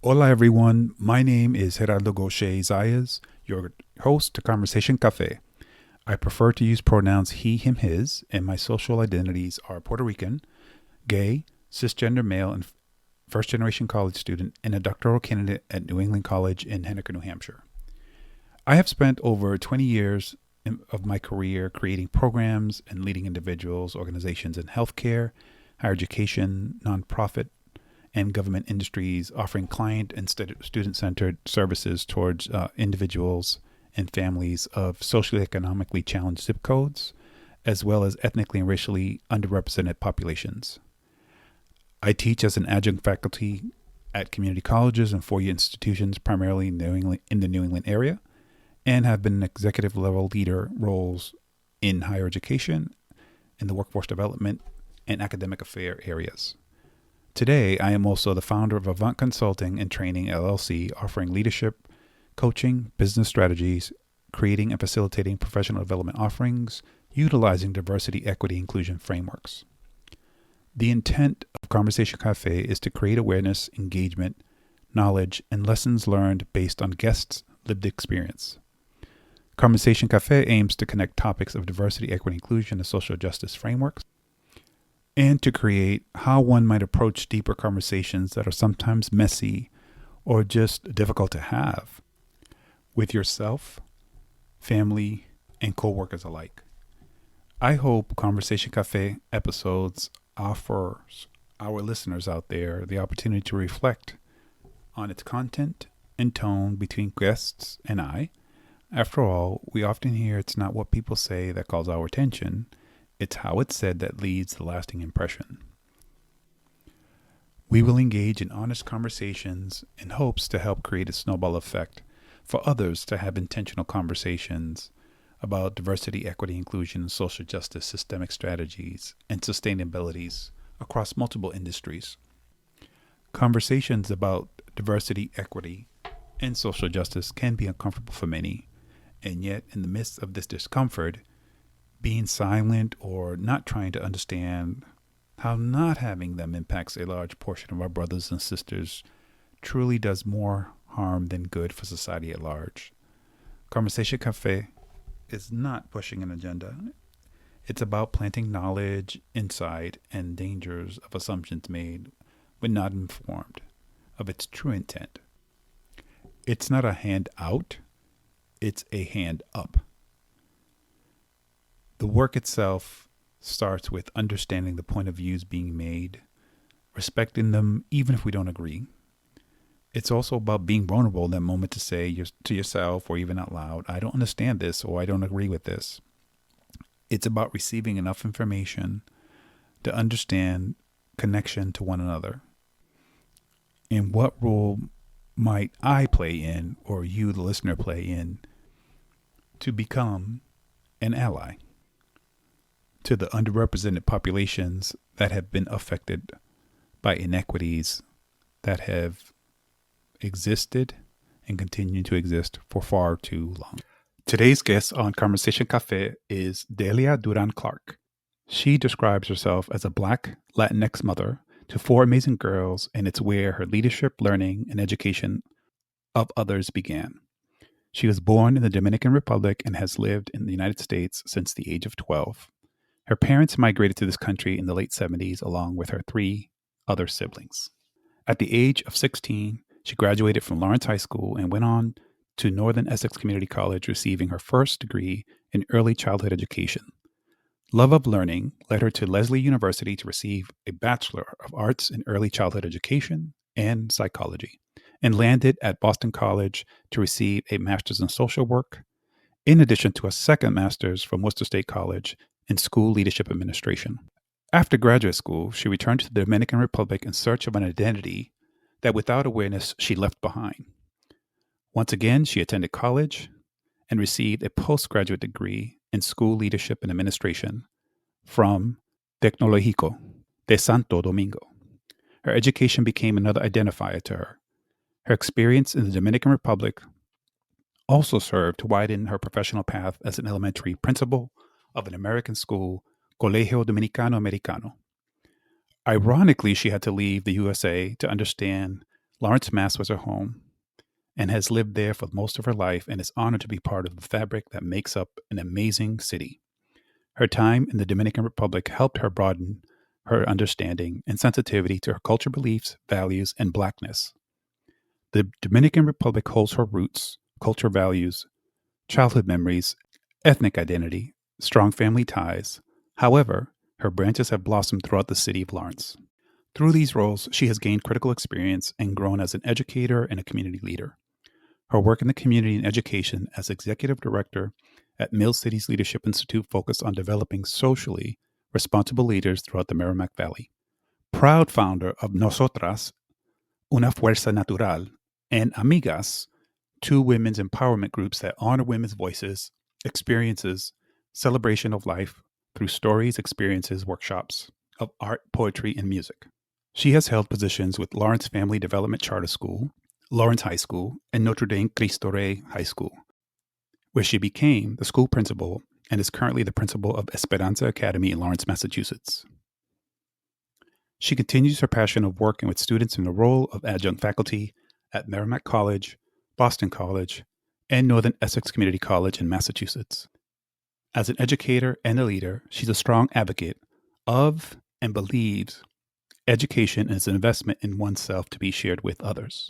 Hola everyone, my name is Gerardo Gauthier-Zayas, your host to Conversation Café. I prefer to use pronouns he, him, his, and my social identities are Puerto Rican, gay, cisgender male, and first generation college student, and a doctoral candidate at New England College in Henniker, New Hampshire. I have spent over 20 years of my career creating programs and leading individuals, organizations in healthcare, higher education, nonprofit, and government industries, offering client and student centered services towards individuals and families of socially economically challenged zip codes, as well as ethnically and racially underrepresented populations. I teach as an adjunct faculty at community colleges and four-year institutions, primarily in the New England area, and have been in executive level leader roles in higher education, in the workforce development, and academic affair areas. Today, I am also the founder of Avant Consulting and Training LLC, offering leadership, coaching, business strategies, creating and facilitating professional development offerings, utilizing diversity, equity, inclusion frameworks. The intent of Conversation Cafe is to create awareness, engagement, knowledge, and lessons learned based on guests' lived experience. Conversation Cafe aims to connect topics of diversity, equity, inclusion, and social justice frameworks, and to create how one might approach deeper conversations that are sometimes messy or just difficult to have with yourself, family, and coworkers alike. I hope Conversation Cafe episodes offers our listeners out there the opportunity to reflect on its content and tone between guests and I. After all, we often hear it's not what people say that calls our attention, it's how it's said that leaves the lasting impression. We will engage in honest conversations in hopes to help create a snowball effect for others to have intentional conversations about diversity, equity, inclusion, social justice, systemic strategies, and sustainabilities across multiple industries. Conversations about diversity, equity, and social justice can be uncomfortable for many, and yet, in the midst of this discomfort, being silent or not trying to understand how not having them impacts a large portion of our brothers and sisters truly does more harm than good for society at large. Conversation Cafe is not pushing an agenda. It's about planting knowledge, insight, and dangers of assumptions made when not informed of its true intent. It's not a hand out, it's a hand up. The work itself starts with understanding the point of views being made, respecting them even if we don't agree. It's also about being vulnerable in that moment to say to yourself or even out loud, I don't understand this or I don't agree with this. It's about receiving enough information to understand connection to one another. And what role might I play in, or you, the listener, play in to become an ally to the underrepresented populations that have been affected by inequities that have existed and continue to exist for far too long. Today's guest on Conversation Cafe is Delia Duran Clark. She describes herself as a Black Latinx mother to four amazing girls, and it's where her leadership, learning, and education of others began. She was born in the Dominican Republic and has lived in the United States since the age of 12. Her parents migrated to this country in the late 70s along with her three other siblings. At the age of 16, she graduated from Lawrence High School and went on to Northern Essex Community College, receiving her first degree in early childhood education. Love of learning led her to Lesley University to receive a Bachelor of Arts in Early Childhood Education and Psychology, and landed at Boston College to receive a Master's in Social Work, in addition to a second Master's from Worcester State College in School Leadership Administration. After graduate school, she returned to the Dominican Republic in search of an identity that without awareness she left behind. Once again, she attended college and received a postgraduate degree in School Leadership and Administration from Tecnológico de Santo Domingo. Her education became another identifier to her. Her experience in the Dominican Republic also served to widen her professional path as an elementary principal of an American school, Colegio Dominicano Americano. Ironically, she had to leave the USA to understand Lawrence, Mass was her home and has lived there for most of her life and is honored to be part of the fabric that makes up an amazing city. Her time in the Dominican Republic helped her broaden her understanding and sensitivity to her culture beliefs, values, and blackness. The Dominican Republic holds her roots, culture values, childhood memories, ethnic identity, strong family ties. However, her branches have blossomed throughout the city of Lawrence. Through these roles, she has gained critical experience and grown as an educator and a community leader. Her work in the community and education as executive director at Mill Cities Leadership Institute focused on developing socially responsible leaders throughout the Merrimack Valley. Proud founder of Nosotras, Una Fuerza Natural, and Amigas, two women's empowerment groups that honor women's voices, experiences, celebration of life through stories, experiences, workshops of art, poetry, and music. She has held positions with Lawrence Family Development Charter School, Lawrence High School, and Notre Dame Cristo Rey High School, where she became the school principal and is currently the principal of Esperanza Academy in Lawrence, Massachusetts. She continues her passion of working with students in the role of adjunct faculty at Merrimack College, Boston College, and Northern Essex Community College in Massachusetts. As an educator and a leader, she's a strong advocate of and believes education is an investment in oneself to be shared with others.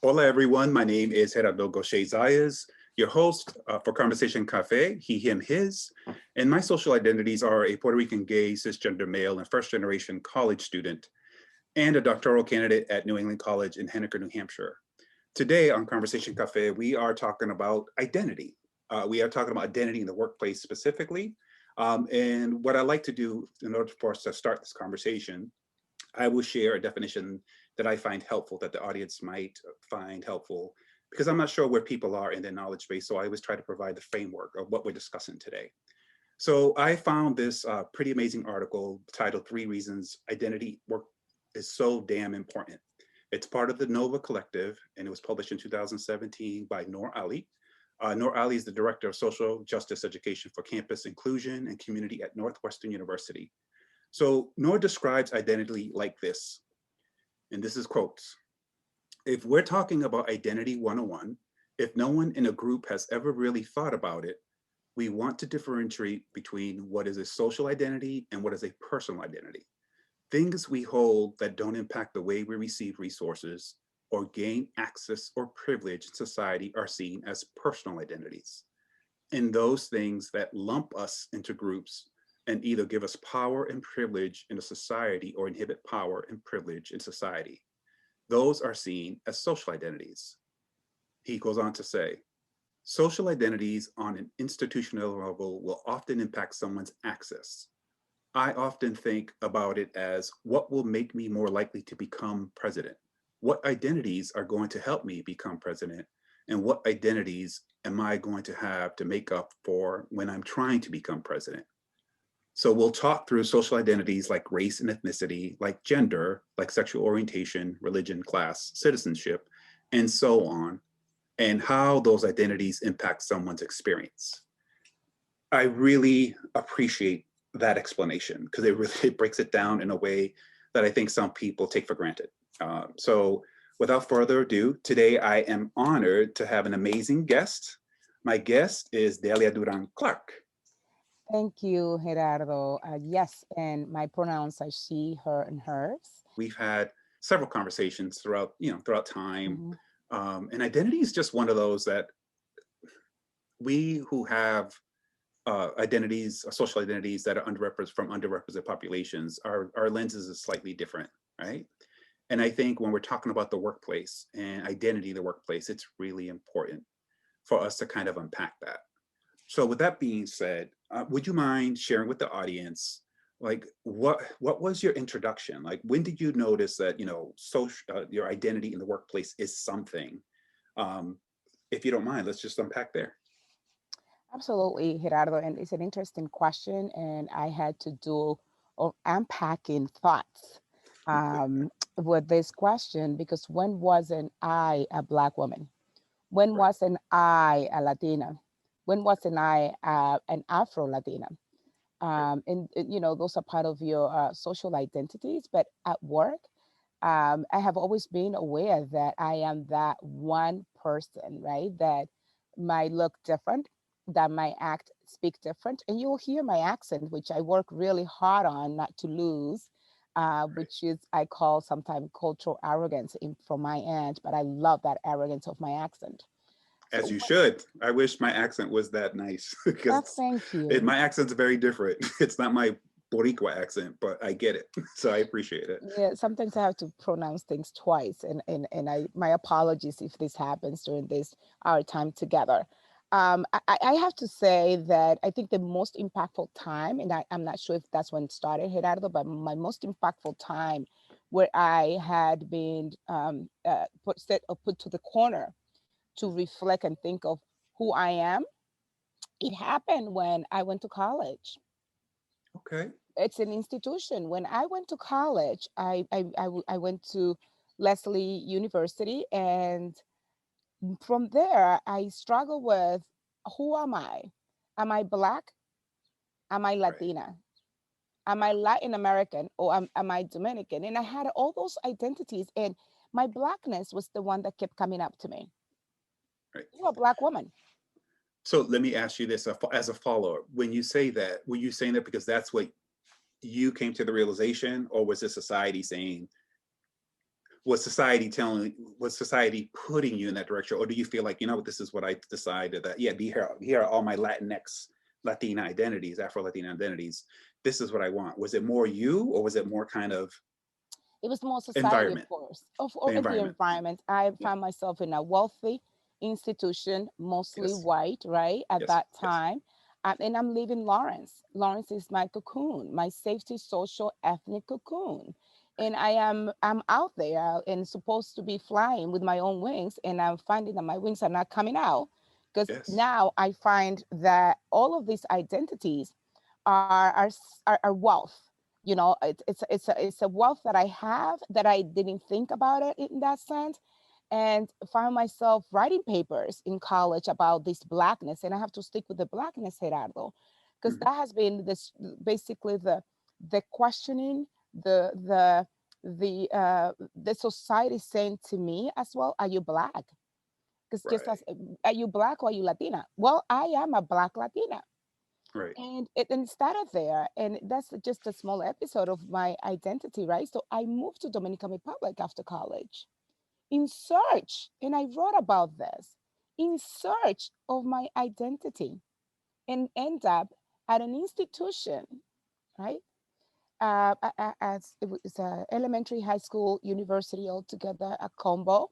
Hola, everyone. My name is Gerardo Gauthier-Zayas, your host for Conversation Café, he, him, his. And my social identities are a Puerto Rican gay, cisgender male, and first-generation college student, and a doctoral candidate at New England College in Henniker, New Hampshire. Today on Conversation Café, we are talking about identity. We are talking about identity in the workplace specifically. And what I like to do in order for us to start this conversation, I will share a definition that I find helpful, that the audience might find helpful, because I'm not sure where people are in their knowledge base. So I always try to provide the framework of what we're discussing today. So I found this pretty amazing article titled 3 Reasons Identity Work is So Damn Important. It's part of the Nova Collective, and it was published in 2017 by Noor Ali. Noor Ali is the Director of Social Justice Education for Campus Inclusion and Community at Northwestern University. So Noor describes identity like this, and this is quotes. If we're talking about identity 101, if no one in a group has ever really thought about it, we want to differentiate between what is a social identity and what is a personal identity. Things we hold that don't impact the way we receive resources or gain access or privilege in society are seen as personal identities. And those things that lump us into groups and either give us power and privilege in a society or inhibit power and privilege in society, those are seen as social identities. He goes on to say, social identities on an institutional level will often impact someone's access. I often think about it as what will make me more likely to become president? What identities are going to help me become president? And what identities am I going to have to make up for when I'm trying to become president? So we'll talk through social identities like race and ethnicity, like gender, like sexual orientation, religion, class, citizenship, and so on, and how those identities impact someone's experience. I really appreciate that explanation because it really breaks it down in a way that I think some people take for granted. So without further ado, today I am honored to have an amazing guest. My guest is Delia Duran Clark. Thank you, Gerardo. Yes, and my pronouns are she, her, and hers. We've had several conversations throughout, throughout time. Mhm. And identity is just one of those that we who have identities, social identities that are underrepresented from underrepresented populations, our lenses is slightly different, right? And I think when we're talking about the workplace and identity in the workplace, it's really important for us to kind of unpack that. So with that being said, would you mind sharing with the audience, like what was your introduction? Like when did you notice that social your identity in the workplace is something? Um, if you don't mind, let's just unpack there. Absolutely, Gerardo. And it's an interesting question. And I had to do unpacking thoughts with this question because when wasn't I a Black woman? When Right. wasn't I a Latina? When wasn't I an Afro Latina? Right. Those are part of your social identities. But at work, I have always been aware that I am that one person, right? That might look different, that might act, speak different. And you'll hear my accent, which I work really hard on not to lose, Right. which is, I call sometimes cultural arrogance from my end, but I love that arrogance of my accent. So, As you should. I wish my accent was that nice because thank you. my accent's very different. It's not my Boricua accent, but I get it. So I appreciate it. Yeah, sometimes I have to pronounce things twice, and I my apologies if this happens during this our time together. I have to say that I think the most impactful time, and I'm not sure if that's when it started, Gerardo, but my most impactful time where I had been put to the corner to reflect and think of who I am, it happened when I went to college. Okay. It's an institution. When I went to college, I went to Lesley University, and from there, I struggle with who am I? Am I Black? Am I Right. Latina? Am I Wow. Latin American, or am I Dominican? And I had all those identities, and my Blackness was the one that kept coming up to me. Right. You're a Black woman. So let me ask you this as a follow-up. When you say that, were you saying that because that's what you came to the realization, or was this society saying, was society putting you in that direction? Or do you feel like, you know what, this is what I decided that, yeah, here are all my Latina identities, Afro-Latina identities. This is what I want. Was it more you, or was it more kind of It was more society, of environment, course, the of the environment? environment. I Yeah. found myself in a wealthy institution, mostly Yes. white, right, at Yes. that Yes. time. And I'm leaving Lawrence. Lawrence is my cocoon, my safety, social, ethnic cocoon. Right. And I'm out there and supposed to be flying with my own wings, and I'm finding that my wings are not coming out, because Yes. now I find that all of these identities are wealth. You know, it's a wealth that I have that I didn't think about it in that sense, and found myself writing papers in college about this Blackness. And I have to stick with the Blackness, Gerardo, because Mhm. that has been this basically the questioning, the the society saying to me as well, are you Black? Because just Right. as, are you Black or are you Latina? Well, I am a Black Latina. Right. And it started there, and that's just a small episode of my identity, right? So I moved to Dominican Republic after college in search, and I wrote about this, in search of my identity, and end up at an institution, right? As it was elementary, high school, university altogether, a combo,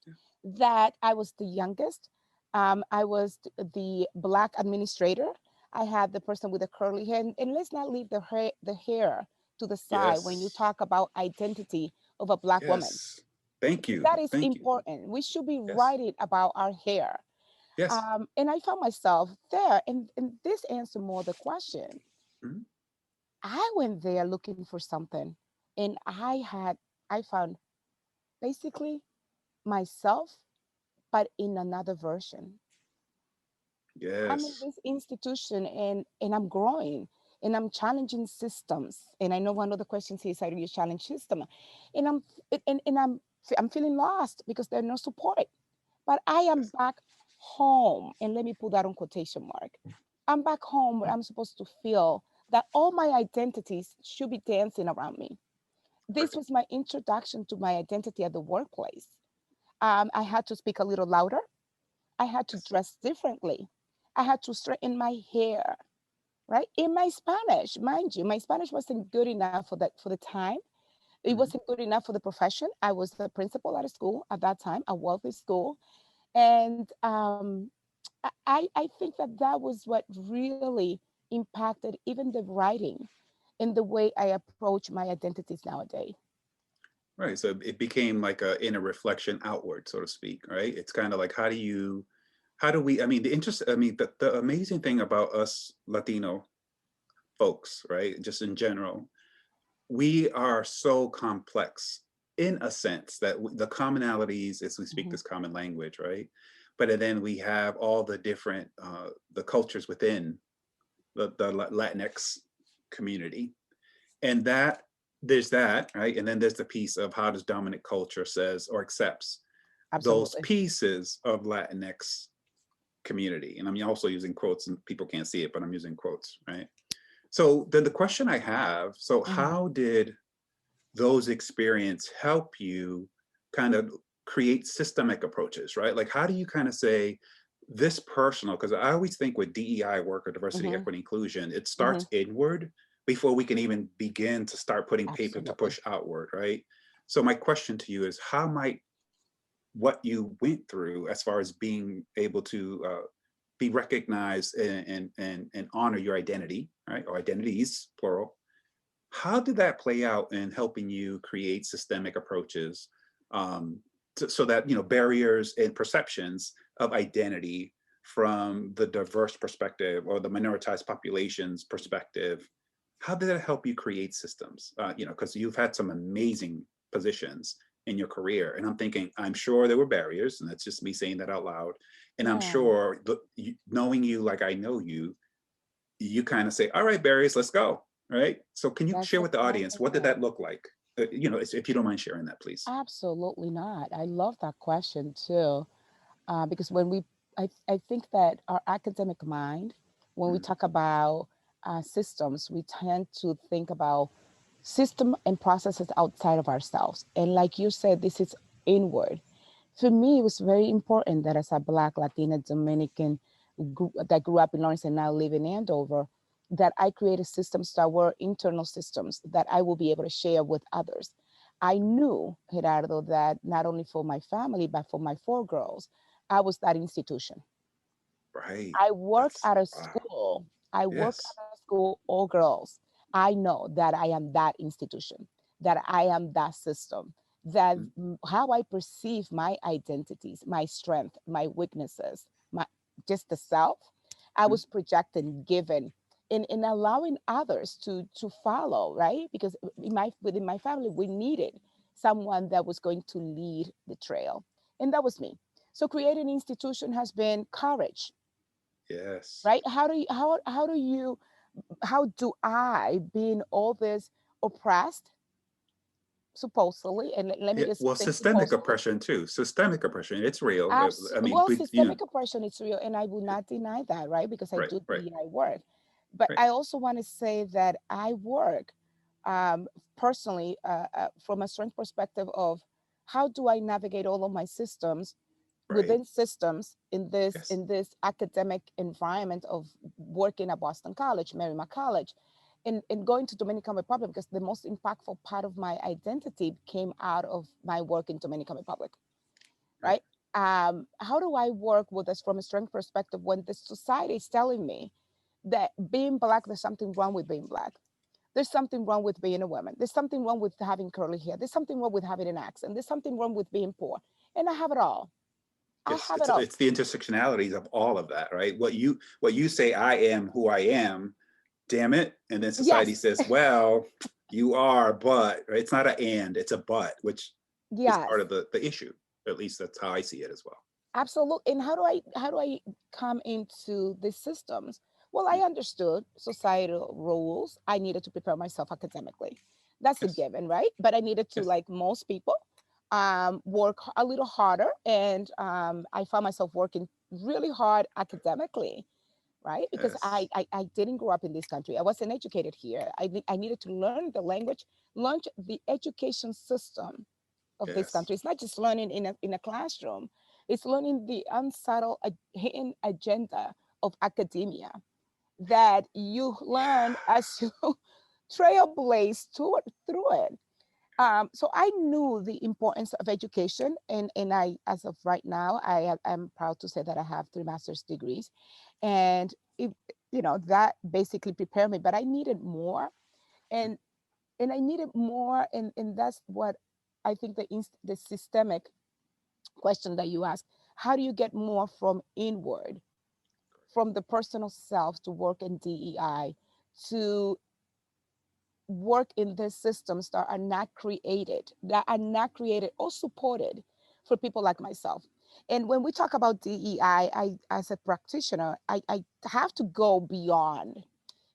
Yeah. that I was the youngest. I was the Black administrator. I had the person with the curly hair. And let's not leave the hair to the side when you Yes. talk about identity of a Black woman. Yes. Thank you. That is Thank you. important. We should be Yes. writing about our hair. Yes. And I found myself there, and this answer more the question. Mhm. I went there looking for something, and I found basically myself, but in another version. I'm in Yes. this institution, and I'm growing, and I'm challenging systems. And I know one of the questions is, how do you challenge system? And I'm feeling lost because there's no support. But I am Yes. back home, and let me put that on quotation mark. I'm back home where I'm supposed to feel that all my identities should be dancing around me. This Right. was my introduction to my identity at the workplace. I had to speak a little louder. I had to Yes. dress differently. I had to straighten my hair, right? In my Spanish, mind you, my Spanish wasn't good enough for the time. It Mhm. wasn't good enough for the profession. I was the principal at a school at that time, a wealthy school, and I think that that was what really impacted even the writing in the way I approach my identities nowadays. Right. So it became like a inner reflection outward, so to speak. Right. It's kind of like, how do we? I mean, the amazing thing about us Latino folks, right? Just in general, we are so complex in a sense that the commonalities is we speak Mhm. this common language, right? But then we have all the different the cultures within the Latinx community, and that there's that, right? And then there's the piece of how does dominant culture says or accepts those Absolutely. pieces of Latinx community. And I'm also using quotes and people can't see it, but I'm using quotes, right? So then the question I have, so Mhm. how did those experience help you kind of create systemic approaches, right? Like how do you kind of say this personal, because I always think with DEI work or diversity, Mhm. equity, inclusion, it starts Mhm. inward before we can even begin to start putting paper to Absolutely. push outward, right? So my question to you is how might what you went through as far as being able to be recognized and honor your identity, right? Or identities, plural. How did that play out in helping you create systemic approaches so that barriers and perceptions of identity from the diverse perspective or the minoritized population's perspective? How did that help you create systems? Because you've had some amazing positions in your career, and I'm thinking, I'm sure there were barriers, and that's just me saying that out loud. And I'm Yeah. sure, knowing you like I know you, you kind of say, all right, Barry's, let's go. Right. So can you That's share with the audience, exactly what did it. that look like? If you don't mind sharing that, please. Absolutely not. I love that question too, because I think that our academic mind, when we Mm, talk about systems, we tend to think about system and processes outside of ourselves. And like you said, this is inward. For me, it was very important that as a Black, Latina, Dominican that grew up in Lawrence and now live in Andover, that I created systems that were internal systems that I will be able to share with others. I knew, Gerardo, that not only for my family, but for my four girls, I was that institution. right. I work That's at a wow. school. I work Yes. at a school, all girls. I know that I am that institution, that I am that system, that Mm, how I perceive my identities, my strength, my weaknesses, my just the self, I mm, was projecting, given, in allowing others to follow, right? Because within my family, we needed someone that was going to lead the trail. And that was me. So creating an institution has been courage, yes. right? How do I, being all this oppressed, supposedly, and let me Yeah. just Well, say systemic supposedly, oppression too. Systemic oppression. It's real. I mean, well, but systemic oppression is real, and I will not deny that, right? Because I right, do right, DEI work, but right. I also want to say that I work personally from a strength perspective of how do I navigate all of my systems Right. within systems Yes. in this academic environment of working at Boston College, Marymount College, and going to Dominican Republic, because the most impactful part of my identity came out of my work in Dominican Republic, Right. right? How do I work with this from a strength perspective when the society is telling me that being Black, there's something wrong with being Black. There's something wrong with being a woman. There's something wrong with having curly hair. There's something wrong with having an accent. There's something wrong with being poor. And I have it all. I Yes. have it It's all. it's the intersectionalities of all of that, right? What you say, I am who I am. Damn it. And then society Yes, says, well, you are, but right? It's not an and, it's a but, which is yes, part of the issue. At least that's how I see it as well. absolutely. And how do I come into these systems? Well, I Mm, understood societal rules. I needed to prepare myself academically. That's a yes. given, right? But I needed to, Yes. like most people, work a little harder, and I found myself working really hard academically, right? Because Yes. I didn't grow up in this country. I wasn't educated here. I needed to learn the language, learn the education system of this Yes. country. It's not just learning in a classroom. It's learning the unsubtle hidden agenda of academia that you learn as you trailblaze through it. So I knew the importance of education, and I, as of right now, am proud to say that I have 3 master's degrees, and it, that basically prepared me. But I needed more, and I needed more, and that's what I think the systemic question that you ask: how do you get more from inward, from the personal self, to work in DEI, to work in these systems that are not created or supported for people like myself. And when we talk about DEI, as a practitioner, I have to go beyond,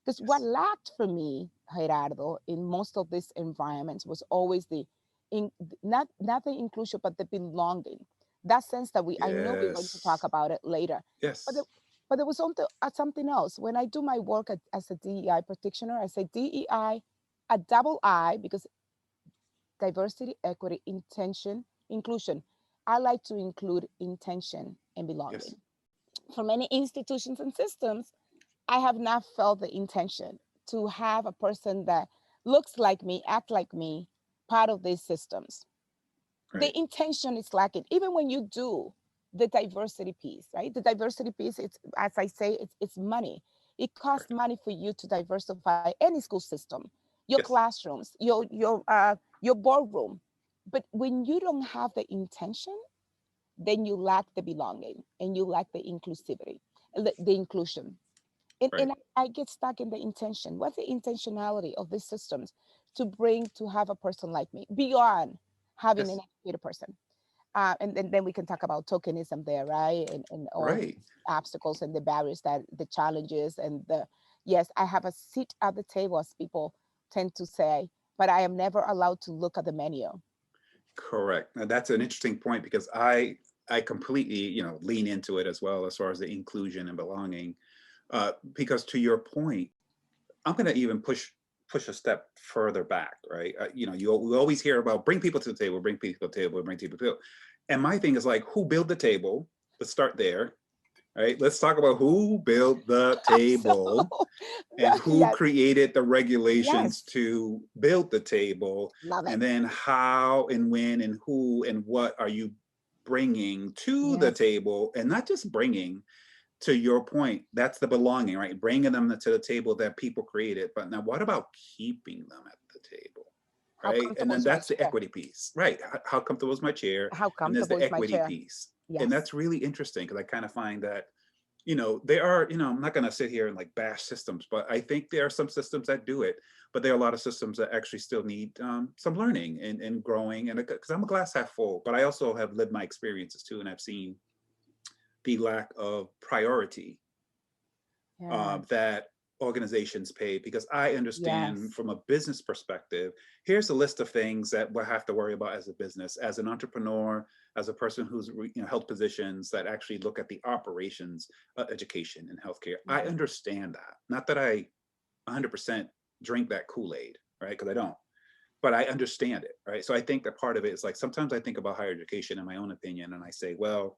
because what Yes. lacked for me Gerardo, in most of these environments was always the in not the inclusion but the belonging. That sense that we I know we're going to talk Yes. about it later, but Yes. but there was something else. When I do my work as a DEI practitioner, I say DEI, a double I, because diversity, equity, intention, inclusion. I like to include intention and Yes. belonging. For many institutions and systems, I have not felt the intention to have a person that looks like me, act like me, part of these systems. The Right. intention is lacking. Even when you do the diversity piece, right? The diversity piece, it's as I say, it's money. It costs Correct. money for you to diversify any school system, your Yes. classrooms, your boardroom. But when you don't have the intention, then you lack the belonging and you lack the inclusivity, the inclusion. And Right. I get stuck in the intention. What's the intentionality of these systems to have a person like me beyond having an Yes. educated person? And then we can talk about tokenism there, right? And all Right. these obstacles and the barriers, that the challenges and the yes, I have a seat at the table, as people tend to say, but I am never allowed to look at the menu. Correct. Now that's an interesting point because I completely, lean into it as well as far as the inclusion and belonging. Because to your point, I'm going to even push a step further back, right? We always hear about bring people to the table, bring people to the table, bring people to the table. And my thing is like, who built the table? Let's start there, right? Let's talk about who built the table So, and who yes, created the regulations yes, to build the table, love it. and then how and when and who and what are you bringing to the Yes, table, and not just bringing, to your point, that's the belonging, right? Bringing them to the table that people created. But now, what about keeping them at the table, how right? And comfortable then is my that's the chair? equity piece, right? How comfortable is my chair? How And there's comfortable the is my equity chair? piece. And Yes. that's really interesting because I kind of find that, there are, I'm not going to sit here and like bash systems, but I think there are some systems that do it. But there are a lot of systems that actually still need some learning and growing. And because I'm a glass half full, but I also have lived my experiences too. And I've seen the lack of priority Yes. that organizations pay, because I understand Yes. from a business perspective, here's a list of things that we'll have to worry about as a business, as an entrepreneur, as a person who's held positions that actually look at the operations, education and healthcare. I Mhm. understand that. Not that I 100% drink that Kool-Aid, right? Because I don't. But I understand it, right? So I think that part of it is like sometimes I think about higher education in my own opinion, and I say, well,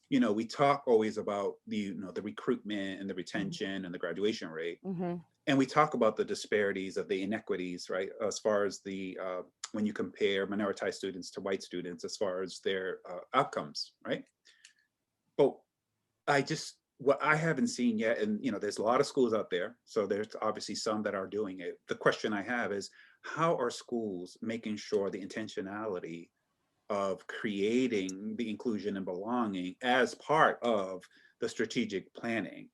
we talk always about the recruitment and the Mhm. retention and the graduation rate, Mhm. and we talk about the disparities of the inequities, right? As far as the when you compare minoritized students to white students, as far as their outcomes, right? But what I haven't seen yet, and there's a lot of schools out there, so there's obviously some that are doing it. The question I have is, how are schools making sure the intentionality of creating the inclusion and belonging as part of the strategic planning?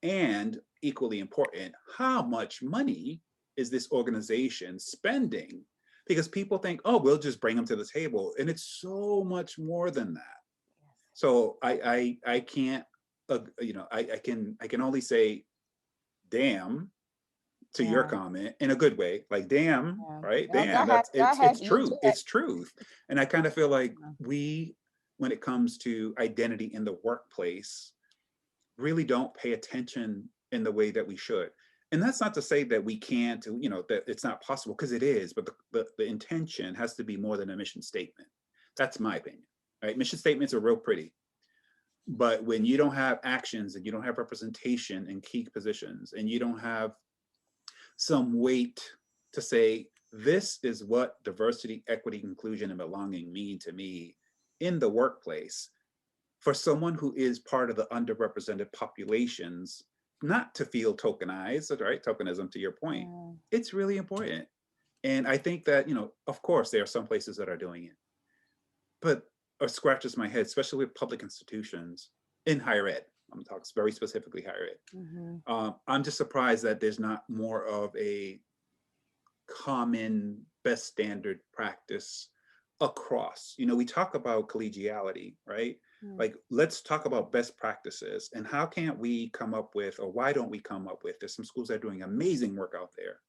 And equally important, how much money is this organization spending? Because people think, oh, we'll just bring them to the table. And it's so much more than that. So I can't, I can only say, damn, to your Yeah. comment in a good way, like damn, Yeah. right? No, Damn, go ahead. that's Go ahead. it's You do true. it. It's truth. And I kind of feel like Yeah. we, when it comes to identity in the workplace, really don't pay attention in the way that we should. And that's not to say that we can't, that it's not possible, because it is, but the intention has to be more than a mission statement. That's my opinion, right? Mission statements are real pretty, but when you don't have actions and you don't have representation in key positions and you don't have some weight to say, this is what diversity, equity, inclusion, and belonging mean to me in the workplace, for someone who is part of the underrepresented populations, not to feel tokenized, right? Tokenism, to your point, Yeah. it's really important. And I think that, of course, there are some places that are doing it, but it scratches my head, especially with public institutions in higher ed. I'm talking very specifically higher ed. Mhm. I'm just surprised that there's not more of a common best standard practice across. We talk about collegiality, right? Mm. Like, let's talk about best practices, and how can't we come up with, or why don't we come up with, there's some schools that are doing amazing work out there,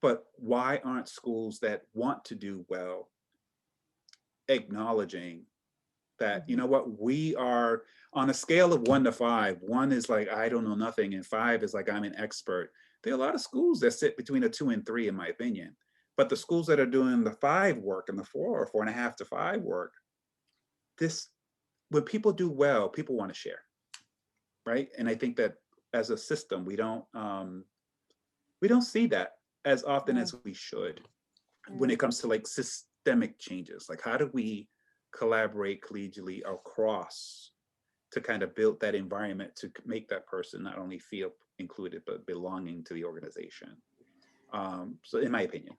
But why aren't schools that want to do well acknowledging that, you Mhm. know what, we are on a scale of 1 to 5. 1 is like, I don't know nothing, and 5 is like, I'm an expert. There are a lot of schools that sit between a 2 and 3, in my opinion. But the schools that are doing the 5 work and the 4 or 4.5 to 5 work, this, when people do well, people want to share, right? And I think that as a system, we don't see that as often Mm, as we should when mm, it comes to like systemic changes. Like, how do we collaborate collegially across to kind of build that environment to make that person not only feel included but belonging to the organization? So, in my opinion.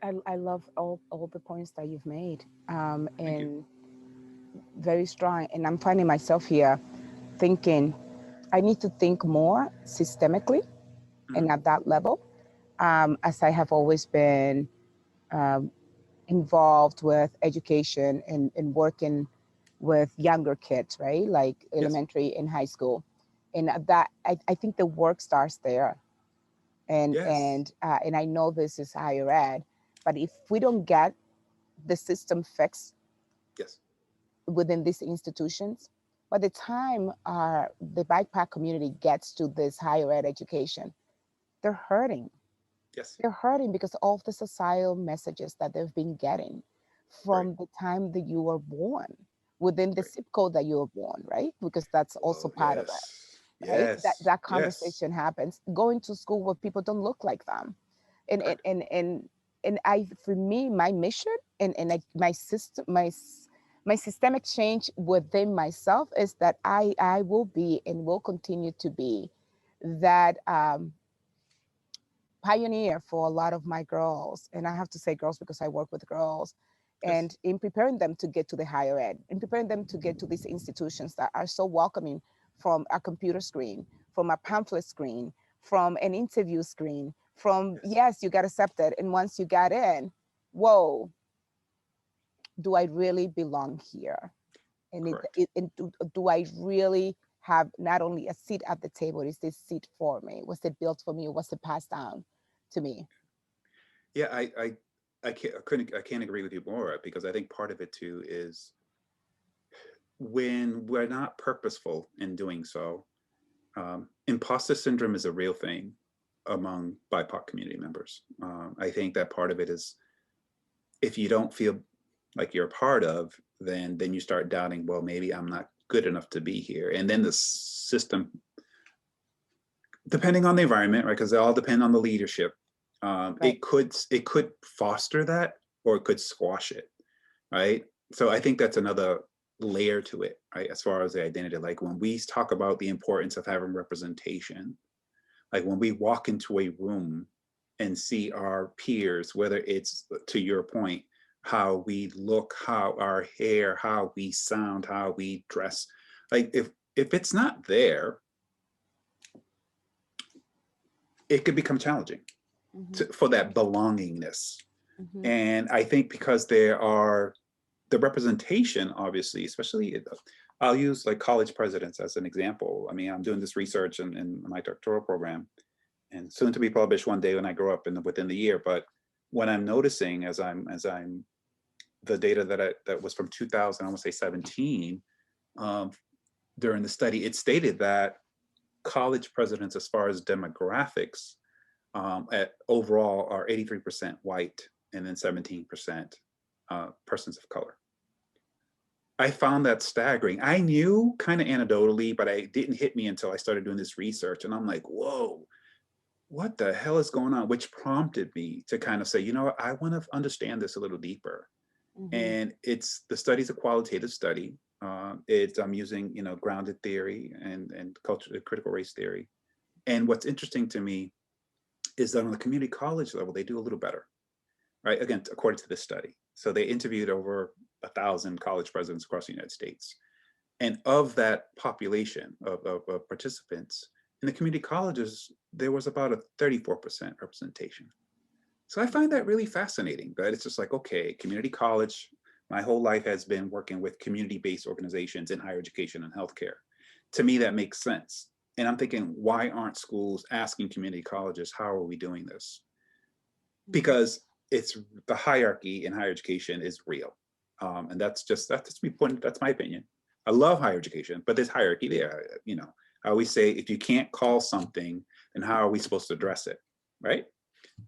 I love all the points that you've made, Thank you. and very strong. And I'm finding myself here thinking I need to think more systemically and Mhm. at that level, as I have always been um, involved with education and working with younger kids, right? Like Yes. elementary and high school. And that I think the work starts there. Yes. And I know this is higher ed, but if we don't get the system fixed Yes. within these institutions, by the time the BIPAC community gets to this higher ed education, they're hurting. Yes. They're hurting because all of the societal messages that they've been getting Right. from the time that you were born, within the Right. zip code that you were born, right? Because that's also Oh, part of it, yes. right? That Yes. that Yes. conversation happens. Going to school where people don't look like them, and and Correct. and and, and I, for me, my mission and like my system, my systemic change within myself is that I will be and will continue to be that pioneer for a lot of my girls. And I have to say girls because I work with girls, Yes. and in preparing them to get to the higher ed, in preparing them to get to these institutions that are so welcoming, from a computer screen, from a pamphlet screen, from an interview screen, from, Yes. yes, you got accepted. And once you got in, whoa, do I really belong here? And Correct. do I really have not only a seat at the table, is this seat for me? Was it built for me, or was it passed down to me? Yeah, I can't agree with you more, because I think part of it too is when we're not purposeful in doing so. Imposter syndrome is a real thing among BIPOC community members. I think that part of it is, if you don't feel like you're a part of, then you start doubting, well, maybe I'm not good enough to be here. And then the system, depending on the environment, right? Because they all depend on the leadership. Right. It could foster that, or it could squash it, right? So I think that's another layer to it, right? As far as the identity, like when we talk about the importance of having representation, like when we walk into a room and see our peers, whether it's, to your point, how we look, how our hair, how we sound, how we dress, like if it's not there, it could become challenging Hmm. for that belongingness. Hmm. And I think because there are the representation, obviously, especially, I'll use like college presidents as an example. I mean, I'm doing this research in my doctoral program, and soon to be published one day when I grow up within the year. But what I'm noticing as I'm the data that was from 2000, I want to say 17, um, during the study, it stated that college presidents, as far as demographics, at overall are 83% white, and then 17% persons of color. I found that staggering. I knew kind of anecdotally, but it didn't hit me until I started doing this research. And I'm like, whoa, what the hell is going on? Which prompted me to kind of say, you know what, I want to understand this a little deeper. Hmm. And the study's a qualitative study. I'm using, grounded theory and culture, critical race theory. And what's interesting to me is that on the community college level, they do a little better, right? Again, according to this study. So they interviewed over 1,000 college presidents across the United States. And of that population of participants in the community colleges, there was about a 34% representation. So I find that really fascinating, that it's just like, okay, community college, my whole life has been working with community-based organizations in higher education and healthcare. To me, that makes sense. And I'm thinking, why aren't schools asking community colleges, how are we doing this? Because it's the hierarchy in higher education is real. And that's my opinion. I love higher education, but there's hierarchy there. I always say, if you can't call something, then how are we supposed to address it, right?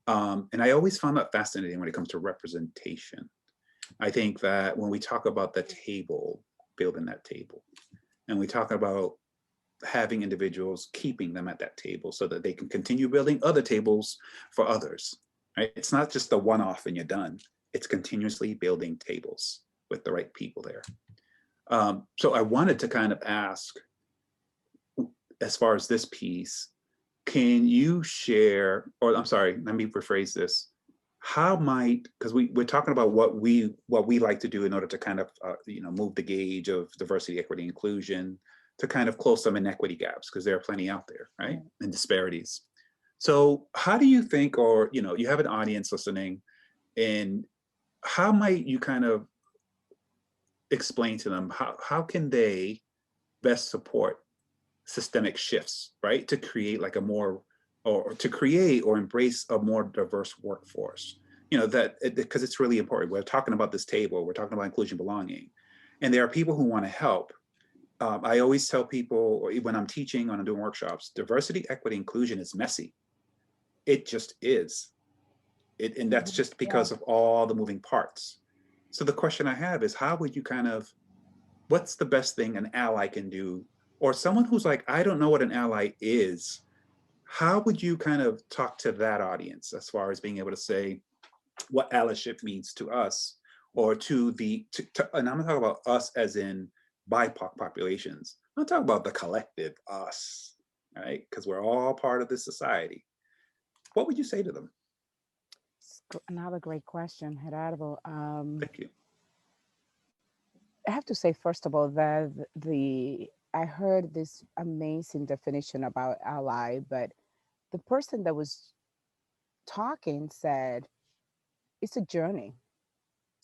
And I always found that fascinating when it comes to representation. I think that when we talk about the table, building that table, and we talk about having individuals, keeping them at that table so that they can continue building other tables for others, right? It's not just a one-off and you're done. It's continuously building tables with the right people there. So I wanted to kind of ask, as far as this piece, can you share, or I'm sorry, let me rephrase this. How might, because we're talking about what we like to do in order to kind of move the gauge of diversity, equity, inclusion, to kind of close some inequity gaps, because there are plenty out there, right? And disparities. So how do you think, or you have an audience listening, and how might you kind of explain to them how can they best support systemic shifts, right? To create like a more, or to create or embrace a more diverse workforce, because it's really important. We're talking about this table, we're talking about inclusion, belonging, and there are people who want to help. I always tell people when I'm teaching, when I'm doing workshops, diversity, equity, inclusion is messy. It just is. And that's just because of all the moving parts. So the question I have is, how would you what's the best thing an ally can do? Or someone who's like, I don't know what an ally is. How would you kind of talk to that audience as far as being able to say what allyship means to us, or and I'm not talking about us as in BIPOC populations. I'm talking about the collective us, right? Because we're all part of this society. What would you say to them? Another great question, Gerardo. Thank you. I have to say, first of all, that I heard this amazing definition about ally, but the person that was talking said it's a journey.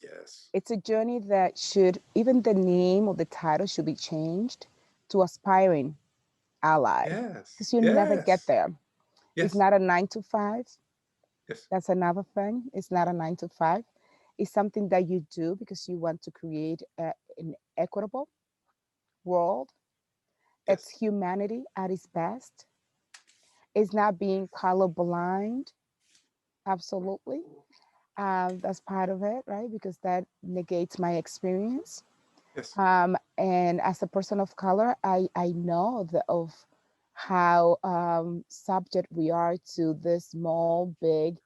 Yes. It's a journey that should, even the name or the title should be changed to aspiring ally, Yes. because you never get Yes. there. It's Yes. not a 9 to 5. Yes. That's another thing. It's not a 9 to 5. It's something that you do because you want to create an equitable world. It's Yes. humanity at its best. It's not being colorblind. Absolutely. That's part of it, right? Because that negates my experience. Yes. And as a person of color, I know of how subject we are to this small, big,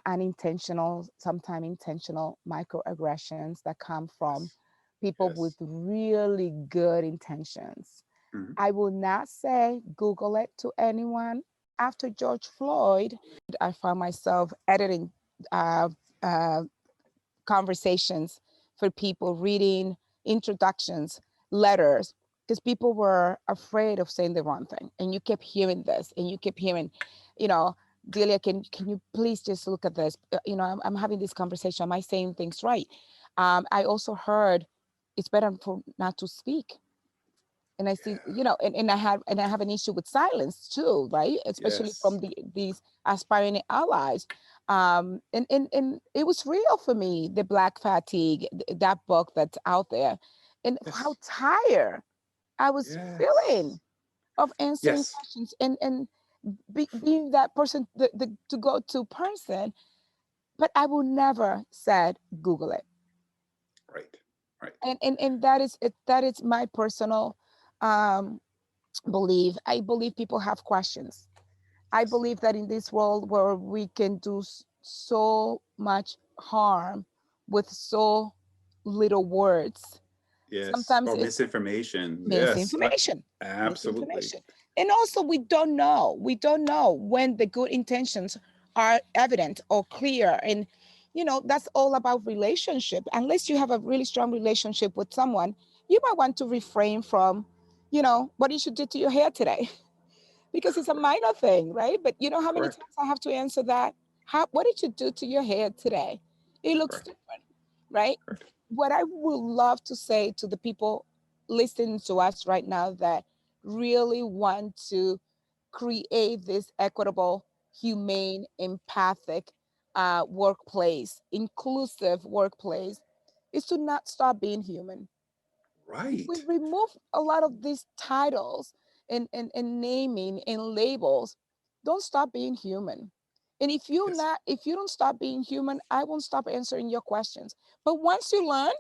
unintentional, sometimes intentional microaggressions that come from Yes. people with Yes. really good intentions. Mm-hmm. I will not say Google it to anyone. After George Floyd, I found myself editing uh, uh, conversations for people, reading introductions, letters, because people were afraid of saying the wrong thing. And you kept hearing this, and you kept hearing, you know, Delia, can you please just look at this? I'm having this conversation. Am I saying things right? I also heard it's better for not to speak. And I see, and I have an issue with silence too, right? Especially Yes. from these aspiring allies. And it was real for me, the Black Fatigue, that book that's out there, and how Yes. tired I was Yes. feeling of answering Yes. questions and being that person, the to go to person. But I will never said Google it. Right. Right. And that is it, that is my personal um believe. I believe people have questions. I Yes. believe that in this world where we can do so much harm with so little words, Yes. sometimes Or it's misinformation. Yes. misinformation. Absolutely. Misinformation. And also we don't know when the good intentions are evident or clear. And that's all about relationship. Unless you have a really strong relationship with someone, you might want to refrain from, what you should do to your hair today. Because it's a Correct. minor thing, right? But you know how many Correct. times I have to answer that? What did you do to your hair today? It looks Correct. different, right? Correct. What I would love to say to the people listening to us right now, that really want to create this equitable, humane, empathic workplace, inclusive workplace, is to not stop being human. If we Right. remove a lot of these titles and naming and labels, don't stop being human. And Yes. if you don't stop being human, I won't stop answering your questions. But once you learn,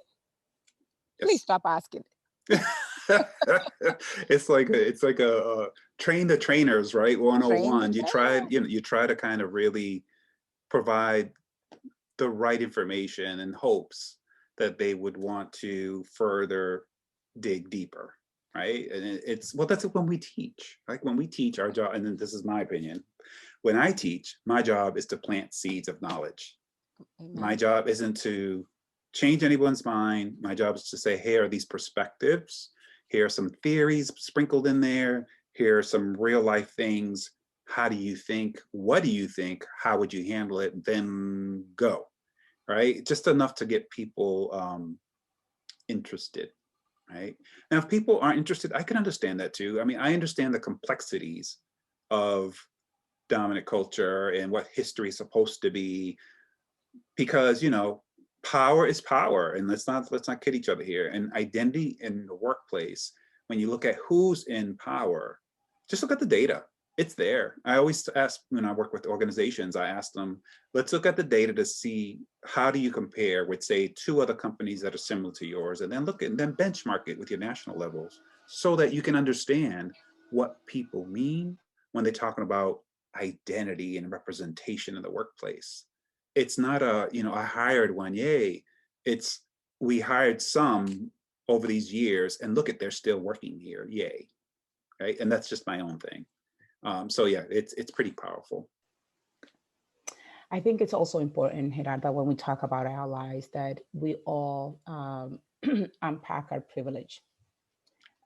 please Yes. stop asking. It's like a train the trainers, right? Train the 101. trainer. You try to kind of really provide the right information in hopes that they would want to further dig deeper, right? And it's well, that's when we teach. Like when we teach our job, and then this is my opinion. When I teach, my job is to plant seeds of knowledge. My Amen. job isn't to change anyone's mind. My job is to say, here are these perspectives. Here are some theories sprinkled in there. Here are some real life things. How do you think? What do you think? How would you handle it? Then go, right? Just enough to get people interested, right? Now, if people aren't interested, I can understand that too. I mean, I understand the complexities of dominant culture and what history is supposed to be, because power is power, and let's not kid each other here. And identity in the workplace, when you look at who's in power, just look at the data. It's there. I always ask, when I work with organizations, I ask them, let's look at the data to see how do you compare with, say, two other companies that are similar to yours, and then look at and then benchmark it with your national levels so that you can understand what people mean when they're talking about identity and representation in the workplace. It's not I hired one, yay. It's we hired some over these years, and look at they're still working here, yay, right? And that's just my own thing. So yeah, it's pretty powerful. I think it's also important, Gerardo, when we talk about allies, that we all unpack our privilege.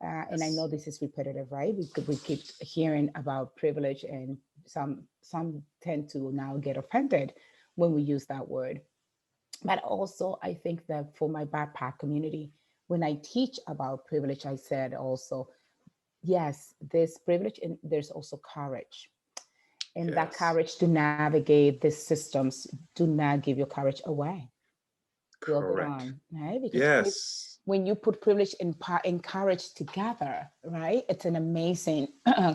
And I know Yes. this is repetitive, right? We keep hearing about privilege, and some tend to now get offended when we use that word. But also, I think that for my backpack community, when I teach about privilege, I said also, yes, there's privilege and there's also courage. And that Yes. courage to navigate these systems, do not give your courage away. Build it Correct. on, right? Because Yes. when you put privilege and courage together, right, it's an amazing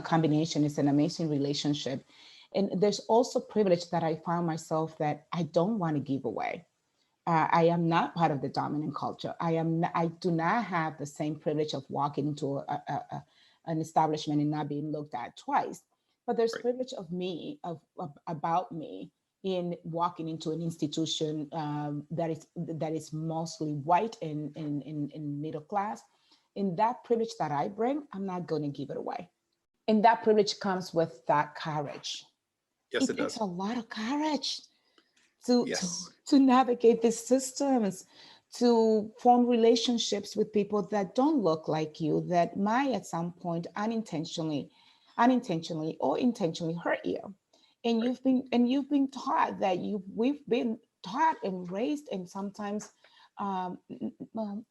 combination. It's an amazing relationship. And there's also privilege that I found myself that I don't want to give away. I am not part of the dominant culture. I do not have the same privilege of walking into an establishment and not being looked at twice. But there's Right. privilege of me, of about me, in walking into an institution that is mostly white and middle class. And that privilege that I bring, I'm not going to give it away. And that privilege comes with that courage. Yes, It it takes does. a lot of courage to to Yes. to navigate these systems, to form relationships with people that don't look like you, that might at some point unintentionally or intentionally hurt you. And Right. you've been taught that you we've been taught and raised, and sometimes well,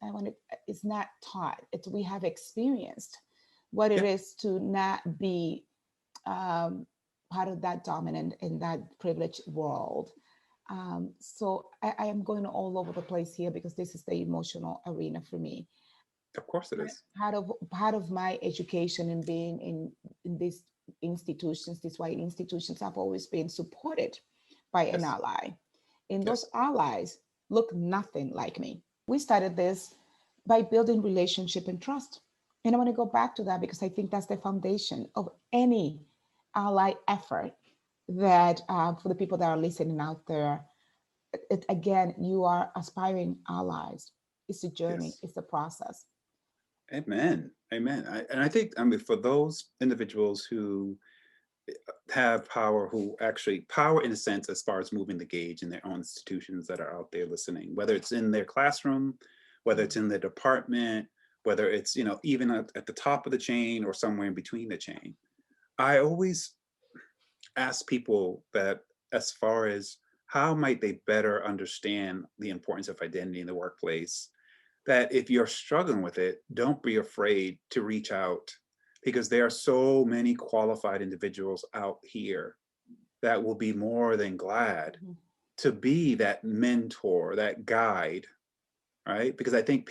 I want to, it's not taught, it's we have experienced what it Yeah. is to not be um, part of that dominant in that privileged world. So I am going all over the place here because this is the emotional arena for me. Of course it is. Part of my education and being in these institutions, these white institutions, I've always been supported by an Yes. ally. And those Yes. allies look nothing like me. We started this by building relationship and trust. And I want to go back to that because I think that's the foundation of any ally effort that for the people that are listening out there, again, you are aspiring allies. It's a journey, Yes. it's a process. Amen. Amen. And I think, I mean, for those individuals who have power, who actually power in a sense as far as moving the gauge in their own institutions that are out there listening, whether it's in their classroom, whether it's in their department, whether it's even at the top of the chain or somewhere in between the chain. I always ask people that, as far as how might they better understand the importance of identity in the workplace, that if you're struggling with it, don't be afraid to reach out because there are so many qualified individuals out here that will be more than glad to be that mentor, that guide, right? Because I think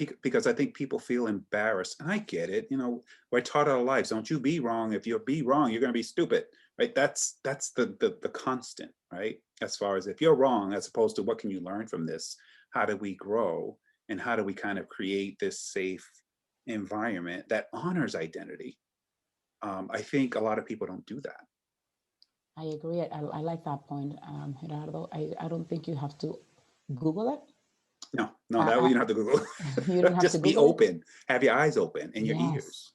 people feel embarrassed, and I get it. You know, we're taught our lives, don't you be wrong. If you be wrong, you're going to be stupid, right? That's the constant, right? As far as if you're wrong, as opposed to what can you learn from this? How do we grow, and how do we kind of create this safe environment that honors identity? I think a lot of people don't do that. I agree. I like that point, Gerardo. I don't think you have to Google it. No, that way you don't have to Google. You don't have to Just be Google it. open. Have your eyes open and your Yes, ears.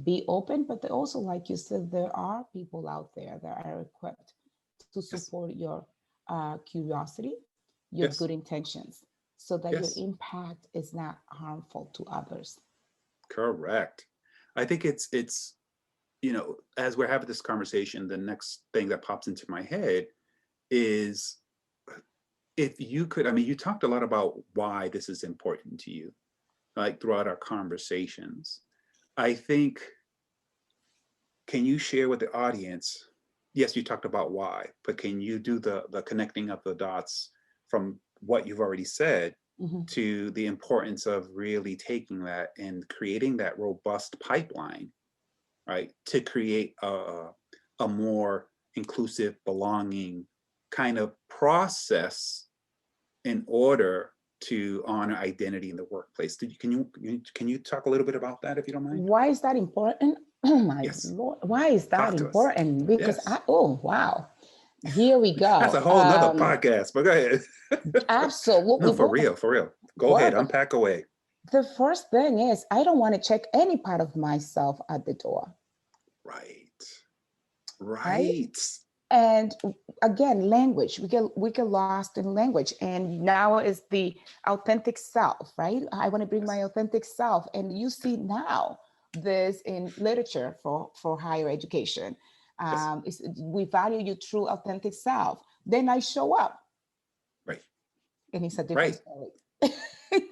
be open, but also, like you said, there are people out there that are equipped to Yes. support your curiosity, your Yes. good intentions, so that your Yes. impact is not harmful to others. Correct. I think it's you know, as we're having this conversation, the next thing that pops into my head is, if you could, I mean, you talked a lot about why this is important to you, like throughout our conversations. I think, can you share with the audience, yes, you talked about why, but can you do the connecting of the dots from what you've already said to the importance of really taking that and creating that robust pipeline, right, to create a more inclusive, belonging kind of process in order to honor identity in the workplace? Can you talk a little bit about that, if you don't mind? Why is that important? Oh my Yes. Lord, why is that Talk to us. important? Because Yes. oh wow, here we That's a go. whole nother podcast, but go ahead. Absolutely. No, for real, for real. Go ahead, Well, unpack away. the first thing is I don't want to check any part of myself at the door. Right. Right. Right. And again, language, we get lost in language, and now is the authentic self, right? I want to bring my Yes. authentic self, and you see now this in literature for higher education. Yes. We value your true authentic self. Then I show up, Right. and it's a different Right. story.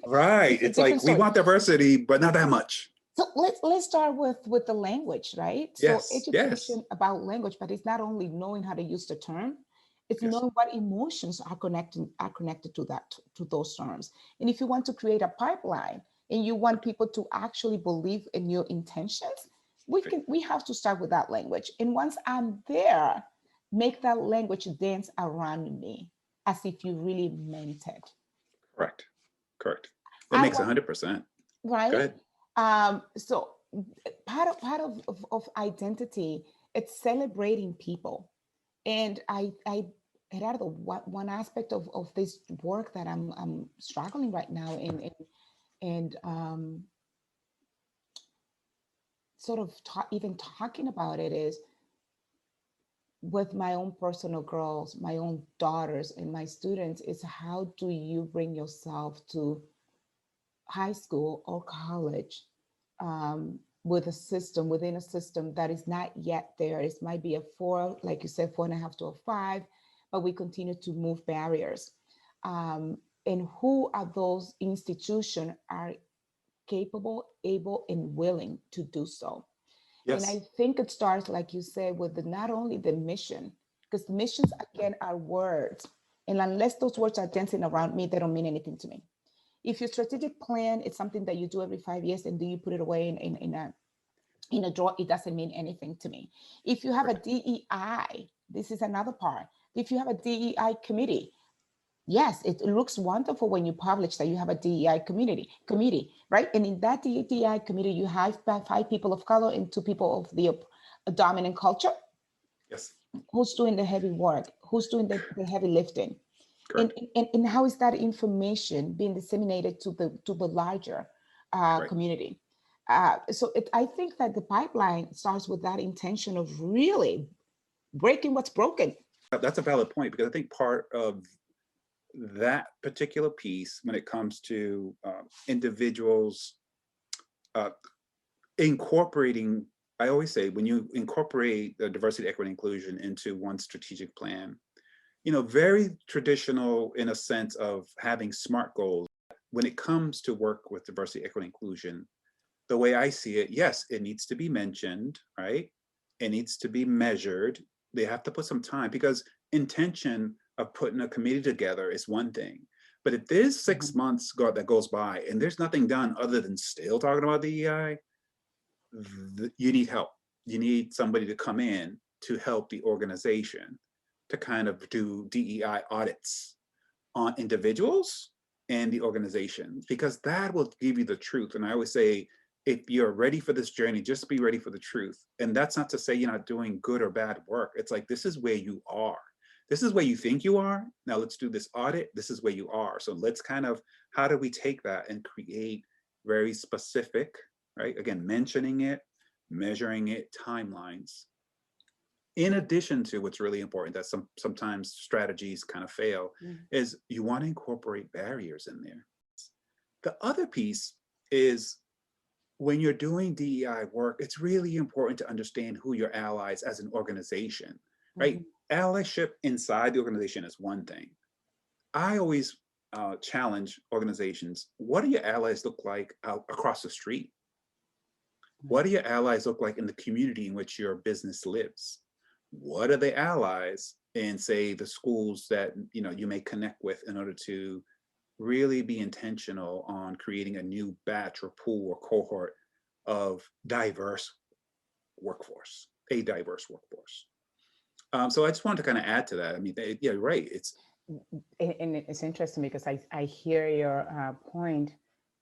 Right. It's a It's different like we story. want diversity, but not that much. So let's start with the language, right? So Yes. Yes. education about language, but it's not only knowing how to use the term, it's Yes. knowing what emotions are connected to those terms. And if you want to create a pipeline and you want people to actually believe in your intentions, we have to start with that language. And once I'm there, make that language dance around me as if you really meant it. Correct. Correct. That I makes want 100%. Go right. ahead. So part of identity, it's celebrating people. And I Gerardo, one aspect of this work that I'm struggling right now and sort of even talking about it is with my own personal girls, my own daughters, and my students, is how do you bring yourself to high school or college with a system within a system that is not yet there. It might be a four, like you said, 4.5 to a five, but we continue to move barriers. And who are those institutions are capable, able, and willing to do so? And I Yes. think it starts, like you said, with not only the mission, because missions again are words, and unless those words are dancing around me, they don't mean anything to me. If your strategic plan is something that you do every 5 years and do you put it away in a drawer, it doesn't mean anything to me. If you have a Correct. DEI, this is another part. If you have a DEI committee, yes, it looks wonderful when you publish that you have a DEI committee, right? And in that DEI committee, you have 5 people of color and 2 people of the dominant culture. Yes. Who's doing the heavy work? Who's doing the heavy lifting? And, Correct. and, and how is that information being disseminated to the larger Right. community? I think that the pipeline starts with that intention of really breaking what's broken. That's a valid point, because I think part of that particular piece, when it comes to individuals uh, incorporating, I always say, when you incorporate the diversity, equity, inclusion into one strategic plan, you know, very traditional in a sense of having SMART goals. When it comes to work with diversity, equity, inclusion, the way I see it, yes, it needs to be mentioned, right? It needs to be measured. They have to put some time, because intention of putting a committee together is one thing. But if there's 6 months that goes by and there's nothing done other than still talking about DEI, you need help. You need somebody to come in to help the organization to kind of do DEI audits on individuals and the organization, because that will give you the truth. And I always say, if you're ready for this journey, just be ready for the truth. And that's not to say you're not doing good or bad work. It's like, this is where you are. This is where you think you are. Now let's do this audit. This is where you are. So let's kind of, how do we take that and create very specific, right? Again, mentioning it, measuring it, timelines. In addition to what's really important that sometimes strategies kind of fail, is you want to incorporate barriers in there. The other piece is, when you're doing DEI work, it's really important to understand who your allies as an organization, right? Allyship inside the organization is one thing. I always challenge organizations. What do your allies look like out across the street? What do your allies look like in the community in which your business lives? What are the allies in, say, the schools that you may connect with, in order to really be intentional on creating a new batch or pool or cohort of diverse workforce, a diverse workforce. So I just wanted to kind of add to that. I mean, yeah, right. And it's interesting because I hear your point,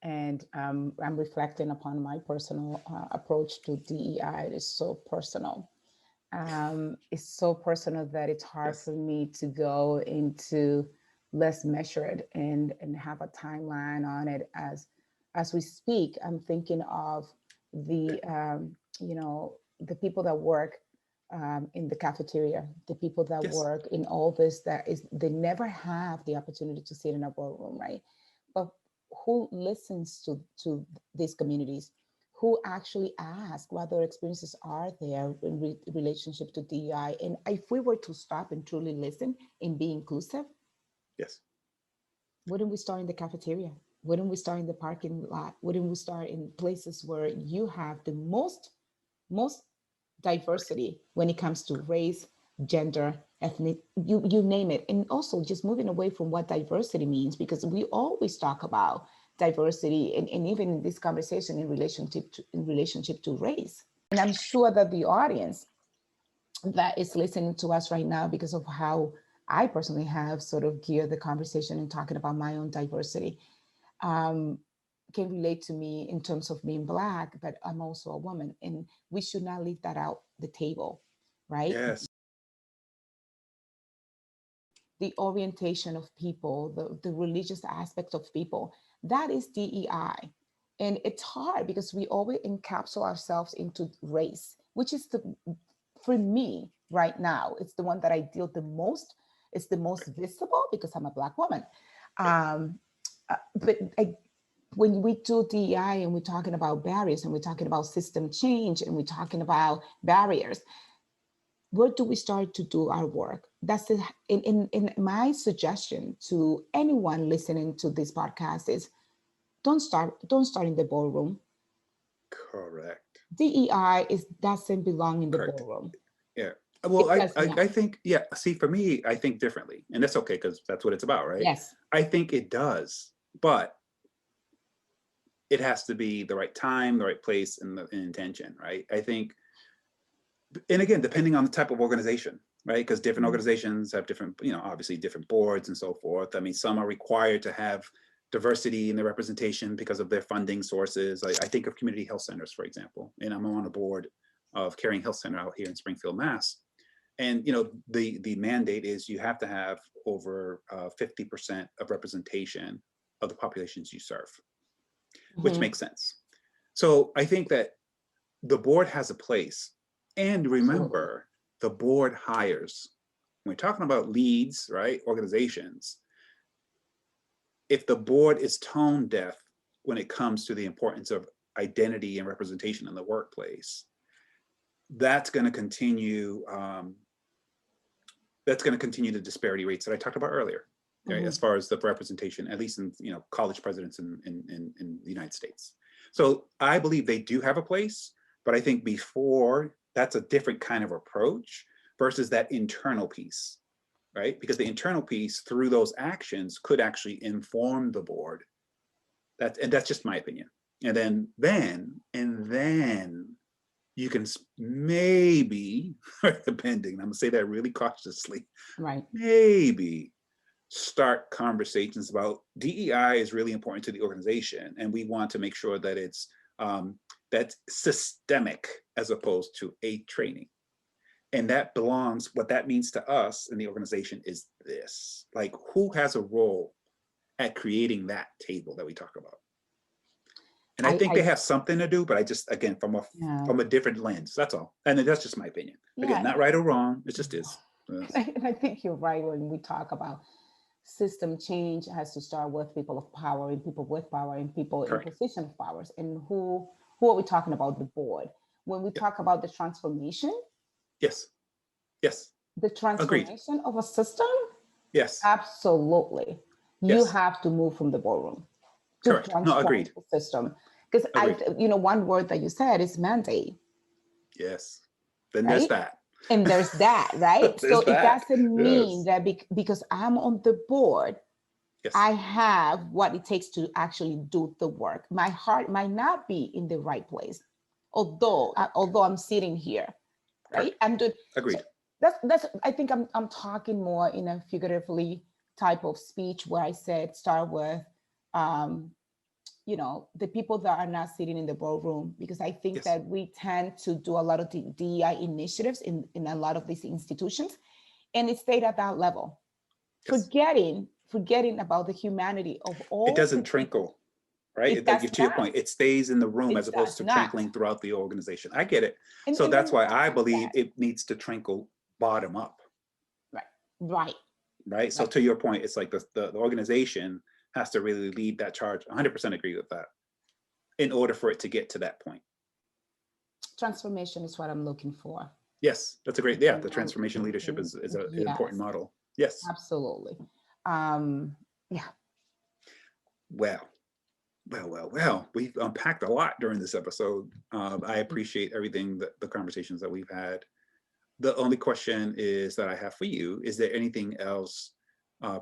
and I'm reflecting upon my personal approach to DEI. It is so personal. It's so personal that it's hard for me to go into less measured and have a timeline on it. As we speak, I'm thinking of the the people that work in the cafeteria, the people that work in all this, they never have the opportunity to sit in a boardroom, right? But who listens to these communities? Who actually ask what their experiences are there in relationship to DEI? And if we were to stop and truly listen and be inclusive, wouldn't we start in the cafeteria? Wouldn't we start in the parking lot? Wouldn't we start in places where you have the most diversity when it comes to race, gender, ethnic, you name it? And also just moving away from what diversity means, because we always talk about diversity, and even in this conversation in relationship to race. And I'm sure that the audience that is listening to us right now, because of how I personally have sort of geared the conversation and talking about my own diversity, can relate to me in terms of being Black, but I'm also a woman, and we should not leave that out the table, right? Yes. The orientation of people, the religious aspect of people, that is DEI. And it's hard because we always encapsulate ourselves into race, which is for me right now, it's the one that I deal the most. It's the most visible because I'm a Black woman. But when we do DEI and we're talking about barriers and we're talking about system change and we're talking about barriers, where do we start to do our work? That's in my suggestion to anyone listening to this podcast is, don't start in the ballroom. Correct. DEI doesn't belong in the Correct. ballroom. Yeah. Well, I think, see, for me, I think differently, and that's okay, because that's what it's about, right? Yes. I think it does, but it has to be the right time, the right place, and the intention, right? I think, and again, depending on the type of organization, right? Because different organizations have different, obviously different boards and so forth. I mean, some are required to have diversity in their representation because of their funding sources. I think of community health centers, for example, and I'm on a board of Caring Health Center out here in Springfield, Mass. And the mandate is you have to have over 50% of representation of the populations you serve, which makes sense. So I think that the board has a place. And remember, the board hires. When we're talking about leads, right, organizations, if the board is tone deaf when it comes to the importance of identity and representation in the workplace, that's going to continue. That's going to continue the disparity rates that I talked about earlier, right, as far as the representation, at least in college presidents in the United States. So I believe they do have a place, but I think before that's a different kind of approach versus that internal piece, right? Because the internal piece through those actions could actually inform the board. That's just my opinion. And then you can maybe, depending, I'm gonna say that really cautiously, Right. maybe start conversations about DEI is really important to the organization, and we want to make sure that it's that's systemic as opposed to a training. And that belongs, what that means to us in the organization is this, like who has a role at creating that table that we talk about? And I think they have something to do, but I just, again, from a different lens, that's all. And that's just my opinion. Again, not right or wrong, it just is. And I think you're right when we talk about system change has to start with people of power and people with power and people in position of powers. And who are we talking about? The board. When we talk about the transformation. Yes. The transformation of a system. Yes. Absolutely. You have to move from the boardroom to transform the system. Because one word that you said is mandate. Yes. Then there's that. And there's that, right? So it doesn't mean that because I'm on the board, I have what it takes to actually do the work. My heart might not be in the right place, although I'm sitting here, right? I'm doing. Agreed. So that's. I think I'm talking more in a figuratively type of speech where I said start with, the people that are not sitting in the boardroom, because I think that we tend to do a lot of the DEI initiatives in a lot of these institutions, and it stayed at that level, forgetting about the humanity of all. It doesn't trickle, right? To your point, it stays in the room as opposed to trickling throughout the organization. I get it. So that's why I believe it needs to trickle bottom up. Right. So to your point, it's like the organization has to really lead that charge. 100% agree with that in order for it to get to that point. Transformation is what I'm looking for. Yes, that's a great, the transformation leadership is an important model. Yes. Absolutely. Well, we've unpacked a lot during this episode. I appreciate everything, the conversations that we've had. The only question is that I have for you, is there anything else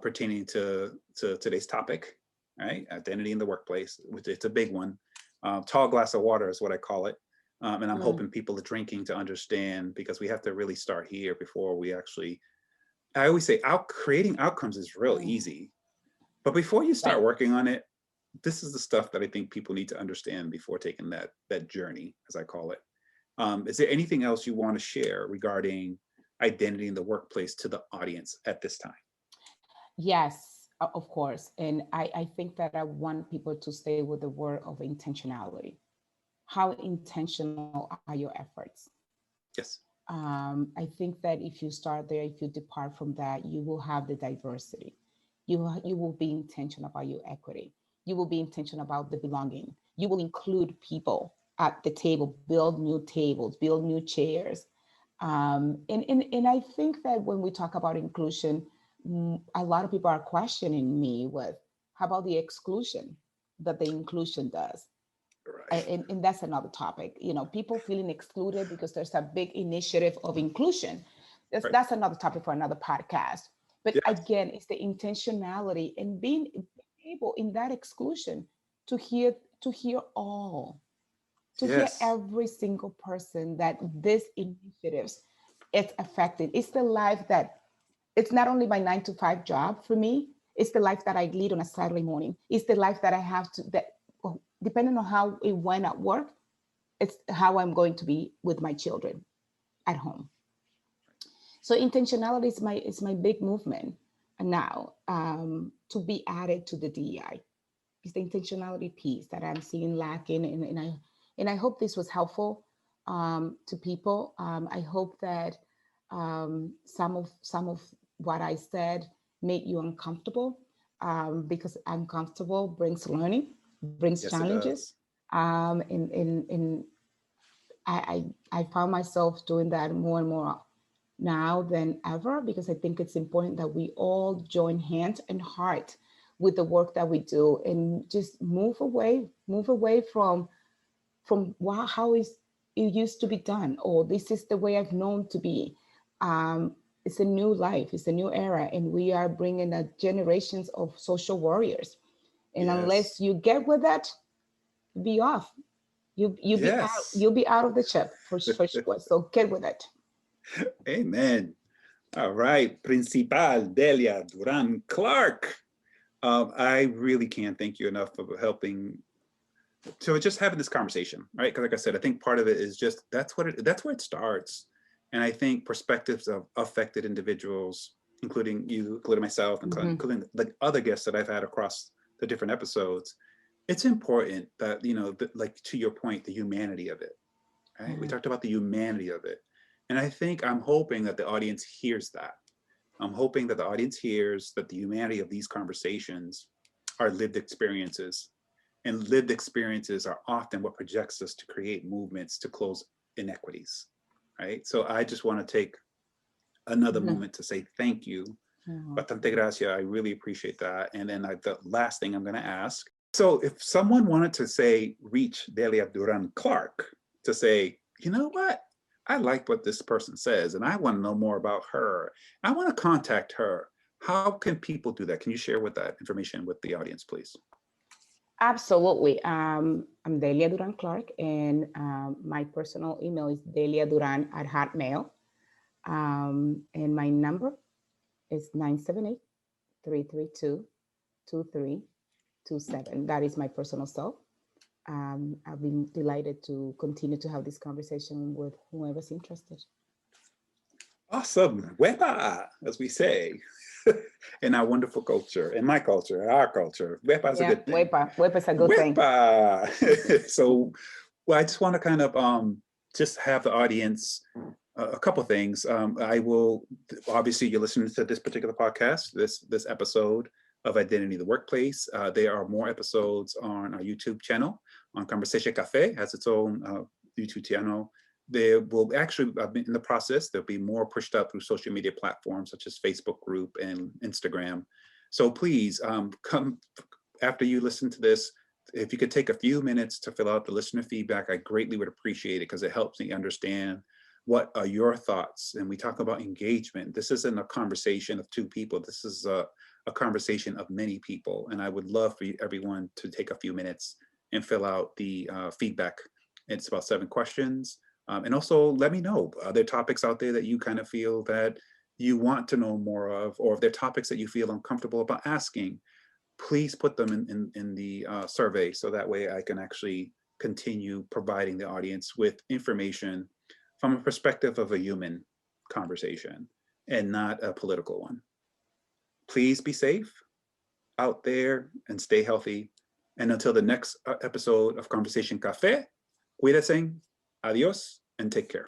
pertaining to today's topic, right? Identity in the workplace, which it's a big one. Tall glass of water is what I call it. And I'm hoping people are drinking to understand, because we have to really start here before we actually, I always say creating outcomes is real easy, but before you start working on it, this is the stuff that I think people need to understand before taking that journey, as I call it. Is there anything else you want to share regarding identity in the workplace to the audience at this time? Yes, of course. And I think that I want people to stay with the word of intentionality. How intentional are your efforts? Yes. I think that if you start there, if you depart from that, you will have the diversity. You will be intentional about your equity. You will be intentional about the belonging. You will include people at the table, build new tables, build new chairs. And I think that when we talk about inclusion, a lot of people are questioning me with, how about the exclusion that the inclusion does? Right. And that's another topic. People feeling excluded because there's a big initiative of inclusion. That's another topic for another podcast. But again, it's the intentionality and being able in that exclusion to hear all, to hear every single person that this initiatives it's affected. It's the life that, it's not only my 9-to-5 job for me, it's the life that I lead on a Saturday morning. It's the life that I have to, that depending on how it went at work, it's how I'm going to be with my children at home. So intentionality is my big movement now, to be added to the DEI. It's the intentionality piece that I'm seeing lacking, and I hope this was helpful to people. I hope that some of what I said made you uncomfortable, because uncomfortable brings learning, brings challenges. And I found myself doing that more and more now than ever, because I think it's important that we all join hand and heart with the work that we do, and just move away from wow, it used to be done, or this is the way I've known to be. It's a new life, it's a new era, and we are bringing a generations of social warriors. And unless Yes. you get with that, be off. Yes. You'll be out of the ship for sure. So get with it. Amen. All right. Principal Delia Duran Clark. I really can't thank you enough for helping. So just having this conversation, right? Because like I said, I think part of it is just that's where it starts. And I think perspectives of affected individuals, including you, including myself, including the other guests that I've had across the different episodes, it's important that, like to your point, the humanity of it, right? We talked about the humanity of it. And I'm hoping that the audience hears that. I'm hoping that the audience hears that the humanity of these conversations are lived experiences. And lived experiences are often what projects us to create movements to close inequities, right? So I just want to take another moment to say thank you. Bastante gracias. I really appreciate that. And then the last thing I'm going to ask. So if someone wanted to say, reach Delia Duran Clark to say, you know what? I like what this person says, and I want to know more about her. I want to contact her. How can people do that? Can you share with that information with the audience, please? Absolutely. I'm Delia Duran Clark, and my personal email is deliaduran@hotmail. And my number is 978-332-2327. That is my personal cell. I've been delighted to continue to have this conversation with whoever's interested. Awesome. Wepa, as we say, in our wonderful culture, in my culture, our culture. Wepa is a good thing. Wepa is a good thing. So, well, I just want to kind of just have the audience a couple things. I will, obviously, you're listening to this particular podcast, this episode of Identity in the Workplace. There are more episodes on our YouTube channel. On Conversation Café has its own YouTube channel. There will actually, in the process, there'll be more pushed up through social media platforms such as Facebook group and Instagram. So please come after you listen to this. If you could take a few minutes to fill out the listener feedback, I greatly would appreciate it because it helps me understand what are your thoughts. And we talk about engagement. This isn't a conversation of two people. This is a conversation of many people. And I would love for everyone to take a few minutes and fill out the feedback. It's about 7 questions. And also let me know, are there topics out there that you kind of feel that you want to know more of, or if there are topics that you feel uncomfortable about asking, please put them in the survey so that way I can actually continue providing the audience with information from a perspective of a human conversation and not a political one. Please be safe out there and stay healthy. And until the next episode of Conversation Café, cuídense, adios, and take care.